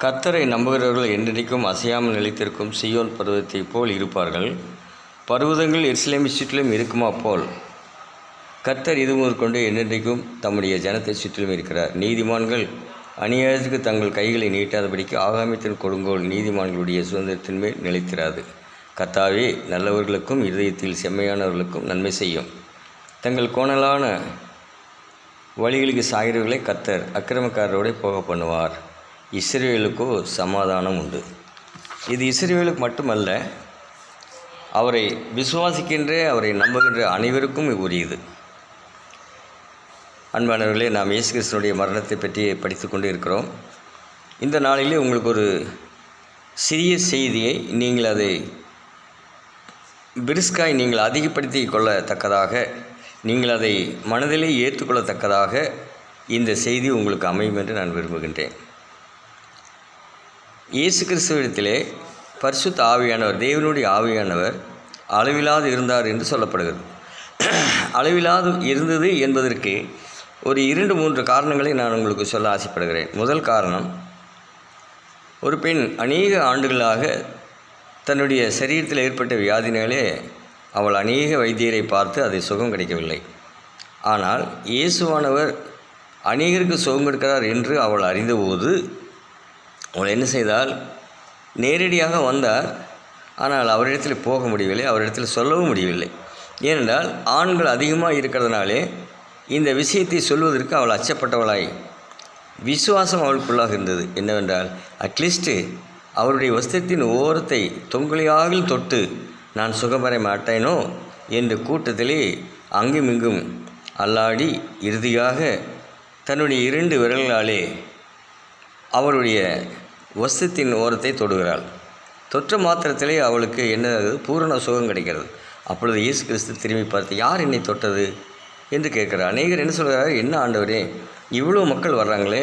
கர்த்தரை நம்புகிறவர்கள் என்றென்றைக்கும் அசையாமல் நிலைத்திருக்கும் சீயோன் பர்வதத்தைப் போல் இருப்பார்கள். பர்வதங்கள் எருசலேமை சுற்றிலும் இருக்குமா போல் கர்த்தர் இது முதற்கொண்டு என்றென்றைக்கும் தம்முடைய ஜனத்தை சுற்றிலும் இருக்கிறார். நீதிமான்கள் அநியாயத்துக்கு தங்கள் கைகளை நீட்டாதபடிக்கு ஆகாமியத்தின் கொடுங்கோல் நீதிமான்களுடைய சுதந்திரத்தின் மேல் நிலைத்திராது. கர்த்தாவே நல்லவர்களுக்கும் இருதயத்தில் செம்மையானவர்களுக்கும் நன்மை செய்யும். தங்கள் கோணலான வழிகளுக்கு சாகிறவர்களை கர்த்தர் அக்கிரமக்காரரோடு போக பண்ணுவார். இஸ்ரவேலுக்கோ சமாதானம் உண்டு. இது இஸ்ரவேலுக்கு மட்டுமல்ல, அவரை விசுவாசிக்கின்ற அவரை நம்புகின்ற அனைவருக்கும் உரியது. அன்பானவர்களே, நாம் இயேசு கிறிஸ்துவினுடைய மரணத்தை பற்றி படித்து கொண்டு இருக்கிறோம். இந்த நாளிலே உங்களுக்கு ஒரு சிறிய செய்தியை நீங்கள் அதை பிரிஸ்காய் நீங்கள் அதிகப்படுத்தி கொள்ளத்தக்கதாக, நீங்கள் அதை மனதிலே ஏற்றுக்கொள்ளத்தக்கதாக இந்த செய்தி உங்களுக்கு அமையும் என்று நான் விரும்புகின்றேன். இயேசு கிறிஸ்துவிடத்திலே பரிசுத்த ஆவியானவர், தேவனுடைய ஆவியானவர் அளவிலாது இருந்தார் என்று சொல்லப்படுகிறது. அளவிலாது இருந்தது என்பதற்கு ஒரு 2-3 காரணங்களை நான் உங்களுக்கு சொல்ல ஆசைப்படுகிறேன். முதல் காரணம், ஒரு பெண் அநேக ஆண்டுகளாக தன்னுடைய சரீரத்தில் ஏற்பட்ட வியாதினாலே அவள் அநேக வைத்தியரை பார்த்து அதை சுகம் கிடைக்கவில்லை. ஆனால் இயேசுவானவர் அநேகருக்கு சுகம் கொடுக்கிறார் என்று அவள் அறிந்தபோது அவள் என்ன செய்தால், நேரடியாக வந்தார். ஆனால் அவரிடத்தில் போக முடியவில்லை, அவரிடத்தில் சொல்லவும் முடியவில்லை. ஏனென்றால் ஆண்கள் அதிகமாக இருக்கிறதுனாலே இந்த விஷயத்தை சொல்வதற்கு அவள் அச்சப்பட்டவளாய், விசுவாசம் அவளுக்குள்ளாக இருந்தது. என்னவென்றால், அட்லீஸ்ட்டு அவருடைய வஸ்திரத்தின் ஓரத்தை தொங்கலியாக தொட்டு நான் சுகம் பெற மாட்டேனோ என்று கூட்டத்திலே அங்குமிங்கும் அல்லாடி இறுதியாக தன்னுடைய 2 விரல்களாலே அவருடைய வஸ்திரத்தின் ஓரத்தை தொடுகிறாள். தொற்ற மாத்திரத்திலே அவளுக்கு என்ன பூரண சுகம் கிடைக்கிறது. அப்பொழுது இயேசு கிறிஸ்து திரும்பி பார்த்து, யார் என்னை தொட்டது என்று கேட்குறார். அநேகர் என்ன சொல்கிறார், என்ன ஆண்டவரே, இவ்வளோ மக்கள் வர்றாங்களே,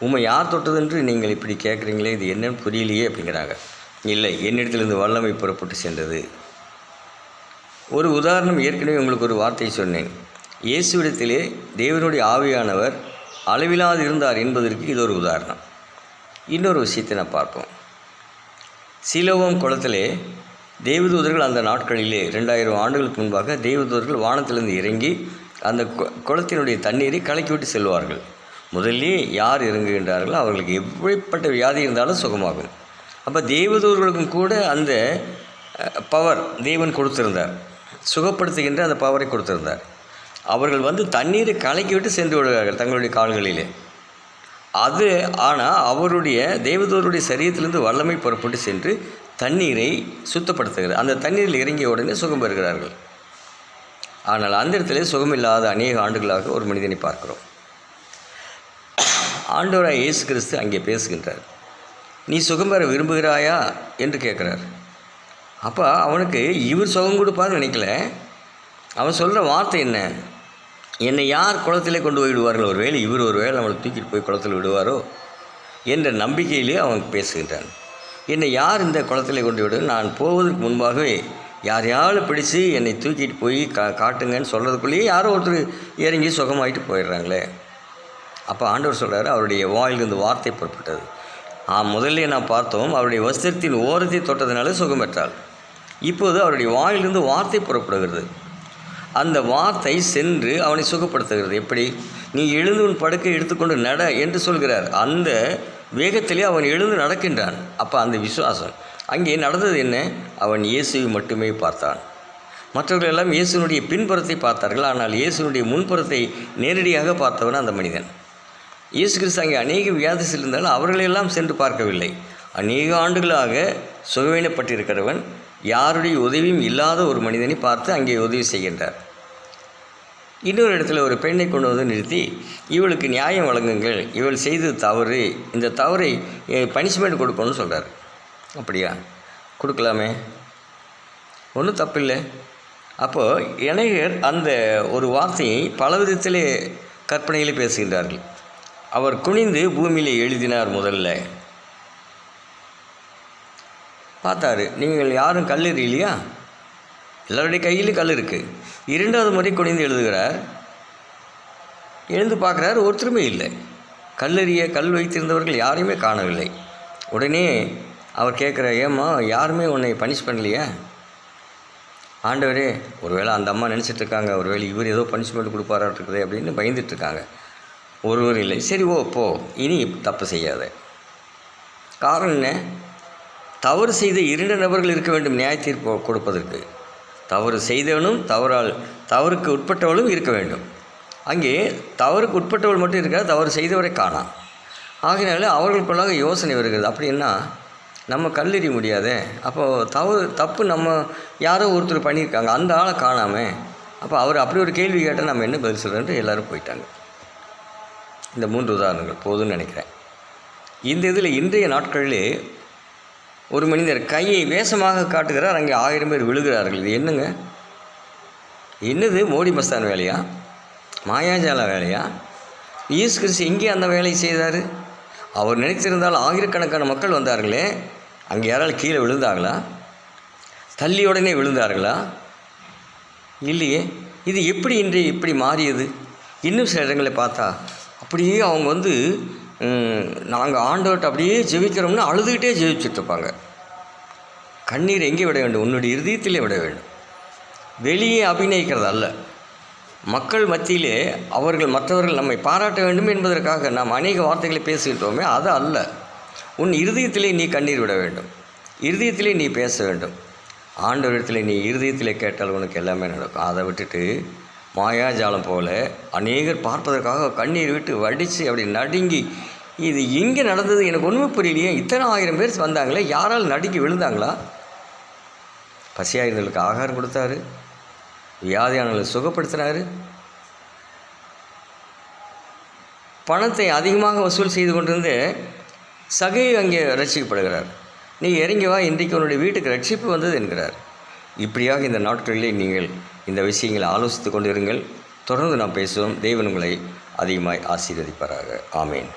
உம்மை யார் தொட்டது என்று நீங்கள் இப்படி கேட்குறீங்களே, இது என்னன்னு புரியலையே அப்படிங்கிறாங்க. இல்லை, என்னிடத்திலிருந்து வல்லமை புறப்பட்டு சென்றது. ஒரு உதாரணம், ஏற்கனவே உங்களுக்கு ஒரு வார்த்தை சொன்னேன். இயேசுவிடத்திலே தேவனுடைய ஆவியானவர் அளவிலாது இருந்தார் என்பதற்கு இது ஒரு உதாரணம். இன்னொரு விஷயத்தை நான் பார்ப்போம். சீலோவாம் குளத்திலே தேவதூதர்கள் அந்த நாட்களிலே 2000 ஆண்டுகளுக்கு முன்பாக தேவதூதர்கள் வானத்திலிருந்து இறங்கி அந்த குளத்தினுடைய தண்ணீரை கலக்கிவிட்டு செல்வார்கள். முதல்லே யார் இறங்குகின்றார்களோ அவர்களுக்கு எப்படிப்பட்ட வியாதி இருந்தாலும் சுகமாகும். அப்போ தேவதூதர்களுக்கும் கூட அந்த பவர் தேவன் கொடுத்திருந்தார், சுகப்படுத்துகின்ற அந்த பவரை கொடுத்திருந்தார். அவர்கள் வந்து தண்ணீரை கலக்கிவிட்டு சென்று விடுவார்கள் தங்களுடைய கால்களிலே. அது ஆனால் அவருடைய தேவதூதருடைய சரீரத்திலிருந்து வல்லமை புறப்பட்டு சென்று தண்ணீரை சுத்தப்படுத்துகிறது. அந்த தண்ணீரில் இறங்கிய உடனே சுகம் பெறுகிறார்கள். ஆனால் அந்த இடத்துல சுகமில்லாத அநேக ஆண்டுகளாக ஒரு மனிதனை பார்க்கிறோம். ஆண்டவராய் இயேசு கிறிஸ்து அங்கே பேசுகின்றார். நீ சுகம் பெற விரும்புகிறாயா என்று கேட்குறார். அப்போ அவனுக்கு இவர் சுகம் கொடுப்பார்னு நினைக்கல. அவன் சொல்கிற வார்த்தை என்ன, என்னை யார் குளத்திலே கொண்டு போய் விடுவார்கள், ஒரு வேளை நம்மளை தூக்கிட்டு போய் குளத்தில் விடுவாரோ என்ற நம்பிக்கையிலே அவன் பேசுகின்றான். என்னை யார் இந்த குளத்திலே கொண்டு விடு, நான் போவதற்கு முன்பாகவே யாரையாவது பிடிச்சு என்னை தூக்கிட்டு போய் காட்டுங்கன்னு சொல்கிறதுக்குள்ளேயே யாரோ ஒருத்தர் இறங்கி சுகமாயிட்டு போயிடுறாங்களே. அப்போ ஆண்டவர் சொல்கிறாரு, அவருடைய வாயிலிருந்து வார்த்தை புறப்பட்டது. முதல்ல நான் பார்த்தோம், அவருடைய வஸ்திரத்தின் ஓரத்தை தொட்டதுனால சுகம் பெற்றாள். இப்போது அவருடைய வாயிலிருந்து வார்த்தை புறப்படுகிறது. அந்த வார்த்தை சென்று அவனை சுகப்படுத்துகிறது. எப்படி, நீ எழுந்து உன் படுக்கை எடுத்துக்கொண்டு நட என்று சொல்கிறார். அந்த வேகத்திலே அவன் எழுந்து நடக்கின்றான். அப்போ அந்த விசுவாசம் அங்கே நடந்தது என்ன, அவன் இயேசுவை மட்டுமே பார்த்தான். மற்றவர்கள் எல்லாம் இயேசுனுடைய பின்புறத்தை பார்த்தார்கள். ஆனால் இயேசுனுடைய முன்புறத்தை நேரடியாக பார்த்தவன் அந்த மனிதன். இயேசு கிறிஸ்து அங்கே அநேக வியாதிகள் இருந்தாலும் அவர்களெல்லாம் சென்று பார்க்கவில்லை. அநேக ஆண்டுகளாக சுகவீனப்பட்டிருக்கிறவன், யாருடைய உதவியும் இல்லாத ஒரு மனிதனை பார்த்து அங்கே உதவி செய்கின்றார். இன்னொரு இடத்துல ஒரு பெண்ணை கொண்டு வந்து நிறுத்தி, இவளுக்கு நியாயம் வழங்குங்கள், இவள் செய்தது தவறு, இந்த தவறை பனிஷ்மெண்ட் கொடுக்கணும்னு சொல்கிறார். அப்படியா, கொடுக்கலாமே, ஒன்றும் தப்பில்லை. அப்போது இணையர் அந்த ஒரு வார்த்தையை பல விதத்திலே கற்பனையில் பேசுகின்றார்கள். அவர் குனிந்து பூமியிலே எழுதினார். முதல்ல பார்த்தாரு, நீங்கள் யாரும் கல் இல்லையா, எல்லாருடைய கையிலும் கல் இருக்குது. 2வது முறை குனிந்து எழுதுகிறார். எழுந்து பார்க்குறார், ஒருத்தருமே இல்லை. கல் வைத்திருந்தவர்கள் யாரையுமே காணவில்லை. உடனே அவர் கேட்குற, ஏம்மா யாருமே உன்னை பனிஷ் பண்ணலையே? ஆண்டவரே, ஒருவேளை அந்த அம்மா நினச்சிட்ருக்காங்க, ஒருவேளை இவர் ஏதோ பனிஷ்மெண்ட் கொடுப்பாராட்டுருக்குது அப்படின்னு பயந்துட்டுருக்காங்க. ஒருவர் இல்லை. சரி போ, இனி தப்பு செய்யாத. காரணம் என்ன? தவறு செய்த 2 நபர்கள் இருக்க வேண்டும் நியாய தீர்ப்பு கொடுப்பதற்கு. தவறு செய்தவனும் தவறுக்கு உட்பட்டவளும் இருக்க வேண்டும். அங்கே தவறுக்கு உட்பட்டவள் மட்டும் இருக்காது, தவறு செய்தவரை காணாம். ஆகையினால அவர்களுக்குள்ளாக யோசனை வருகிறது. அப்படின்னா நம்ம கல்லெறி முடியாதே. அப்போது தப்பு நம்ம யாரோ ஒருத்தர் பண்ணியிருக்காங்க, அந்த ஆளை காணாமல். அப்போ அவர் அப்படி ஒரு கேள்வி கேட்டால் நம்ம என்ன பதில் சொல்கிறேன்ட்டு எல்லோரும் போயிட்டாங்க. இந்த 3 உதாரணங்கள் போதும்னு நினைக்கிறேன். இந்த இதில் இன்றைய நாட்களிலே ஒரு மனிதர் கையை வேஷமாக காட்டுகிறார், அங்கே 1000 பேர் விழுகிறார்கள். இது என்னங்க? என்னது மோடி மஸ்தான் வேலையா? மாயாஜால வேலையா? இயேசு கிறிஸ்து எங்கே அந்த வேலையை செய்தார்? அவர் நினைத்திருந்தால் ஆயிரக்கணக்கான மக்கள் வந்தார்களே, அங்கே யாராலும் கீழே விழுந்தாங்களா? தள்ளி உடனே விழுந்தார்களா? இல்லையே. இது எப்படி இன்றைய இப்படி மாறியது? இன்னும் சில இடங்களை பார்த்தா அப்படியே அவங்க நாங்கள் ஆண்டவர்கிட்ட அப்படியே ஜெபிக்கிறோம்னா அழுதுகிட்டே ஜெபிச்சுட்ருப்பாங்க. கண்ணீர் எங்கே விட வேண்டும்? உன்னுடைய இருதயத்திலே விட வேண்டும். வெளியே அபிநயிக்கிறது அல்ல. மக்கள் மத்தியிலே மற்றவர்கள் நம்மை பாராட்ட வேண்டும் என்பதற்காக நாம் அநேக வார்த்தைகளை பேசிக்கிட்டோமே, அது அல்ல. உன் இருதயத்திலே நீ கண்ணீர் விட வேண்டும், இருதயத்திலே நீ பேச வேண்டும். ஆண்டவரிடத்தில் நீ இருதயத்திலே கேட்டால் உனக்கு எல்லாமே நடக்கும். அதை விட்டுட்டு மாயாஜாலம் போல அநேகர் பார்ப்பதற்காக கண்ணீர் விட்டு வடித்து அப்படி நடுங்கி, இது எங்கே நடந்தது எனக்கு ஒன்றுமே புரியலையே, இத்தனை 1000 பேர் வந்தாங்களே, யாரால் நடுங்கி விழுந்தாங்களா? பசியாயிருந்தவர்களுக்கு ஆகாரம் கொடுத்தாரு, வியாதியானவர்களை சுகப்படுத்தினார், பணத்தை அதிகமாக வசூல் செய்து கொண்டிருந்த சகேயு அங்கே ரட்சிக்கப்படுகிறார். நீ இறங்கி வா, இன்றைக்கு உன்னுடைய வீட்டுக்கு ரட்சிப்பு வந்தது என்கிறார். இப்படியாக இந்த நாட்களிலே நீங்கள் இந்த விஷயங்களை ஆலோசித்து கொண்டிருங்கள். தொடர்ந்து நாம் பேசுவோம். தேவன் உங்களை அதிகமாய் ஆசீர்வதிப்பாராக. ஆமேன்.